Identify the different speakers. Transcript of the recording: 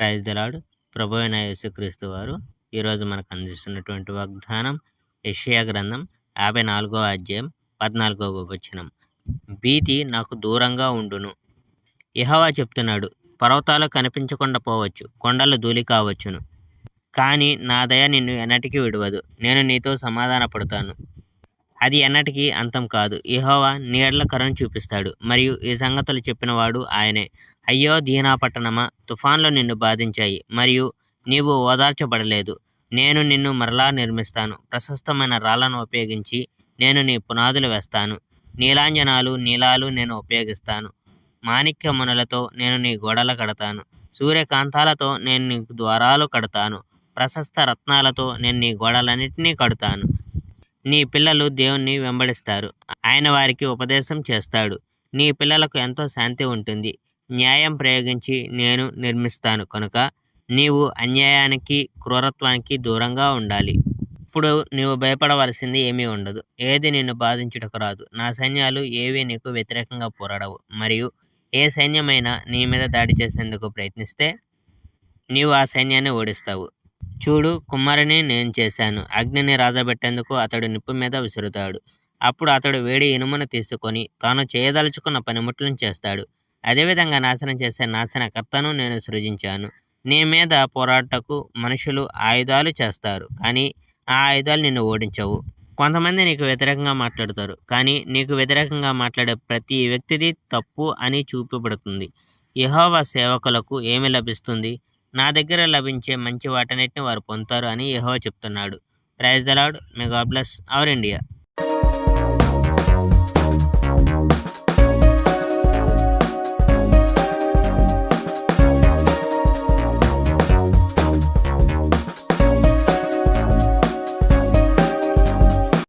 Speaker 1: Praise the lord. ప్రభువైన యేసుక్రీస్తు వారు ఈరోజు మనకు అందిస్తున్నటువంటి వాగ్దానం యెషయా గ్రంథం 54వ అధ్యాయం 14వ వచనం. భీతి నాకు దూరంగా ఉండును. యెహోవా చెప్తున్నాడు, పర్వతాలు కనిపించకుండా పోవచ్చు, కొండలు ధూళి కావచ్చును, కానీ నా దయ నిన్ను ఎన్నటికీ విడవదు. నేను నీతో సమాధాన పడతాను, అది ఎన్నటికీ అంతం కాదు. యెహోవా నీ ఎడల కరుణ చూపిస్తాడు, మరియు ఈ సంగతులు చెప్పినవాడు ఆయనే. అయ్యో దీనాపట్టణమా, తుఫాన్లు నిన్ను బాధించాయి, మరియు నీవు ఓదార్చబడలేదు. నేను నిన్ను మరలా నిర్మిస్తాను, ప్రశస్తమైన రాళ్లను ఉపయోగించి నేను నీ పునాదులు వేస్తాను. నీలాలు నేను ఉపయోగిస్తాను, మాణిక్యమునులతో నేను నీ గోడలు కడతాను, సూర్యకాంతాలతో నేను నీకు ద్వారాలు కడతాను, ప్రశస్త రత్నాలతో నేను నీ గోడలన్నిటినీ కడతాను. నీ పిల్లలు దేవుణ్ణి వెంబడిస్తారు, ఆయన వారికి ఉపదేశం చేస్తాడు. నీ పిల్లలకు ఎంతో శాంతి ఉంటుంది. న్యాయం ప్రయోగించి నేను నిర్మిస్తాను కనుక నీవు అన్యాయానికి క్రూరత్వానికి దూరంగా ఉండాలి. ఇప్పుడు నీవు భయపడవలసింది ఏమీ ఉండదు, ఏది నిన్ను బాధించుటకు రాదు. నా సైన్యాలు ఏవి నీకు వ్యతిరేకంగా పోరాడవు, మరియు ఏ సైన్యమైనా నీ మీద దాడి చేసేందుకు ప్రయత్నిస్తే నీవు ఆ సైన్యాన్ని ఓడిస్తావు. చూడు, కుమ్మరిని నేను చేశాను, అగ్నిని రాజబెట్టేందుకు అతడు నిప్పు మీద విసురుతాడు. అప్పుడు అతడు వేడి ఇనుమును తీసుకొని తాను చేయదలుచుకున్న పనిముట్లను చేస్తాడు. అదేవిధంగా నాశనం చేసే నాశనకర్తను నేను సృజించాను. నీ మీద పోరాటకు మనుషులు ఆయుధాలు చేస్తారు, కానీ ఆ ఆయుధాలు నిన్ను ఓడించవు. కొంతమంది నీకు వ్యతిరేకంగా మాట్లాడతారు, కానీ నీకు వ్యతిరేకంగా మాట్లాడే ప్రతి వ్యక్తిది తప్పు అని చూపబడుతుంది. యెహోవా సేవకులకు ఏమి లభిస్తుంది? నా దగ్గర లభించే మంచి వాటన్నిటిని వారు పొందుతారు అని యెహోవా చెప్తున్నాడు. Praise the lord. May God bless our India.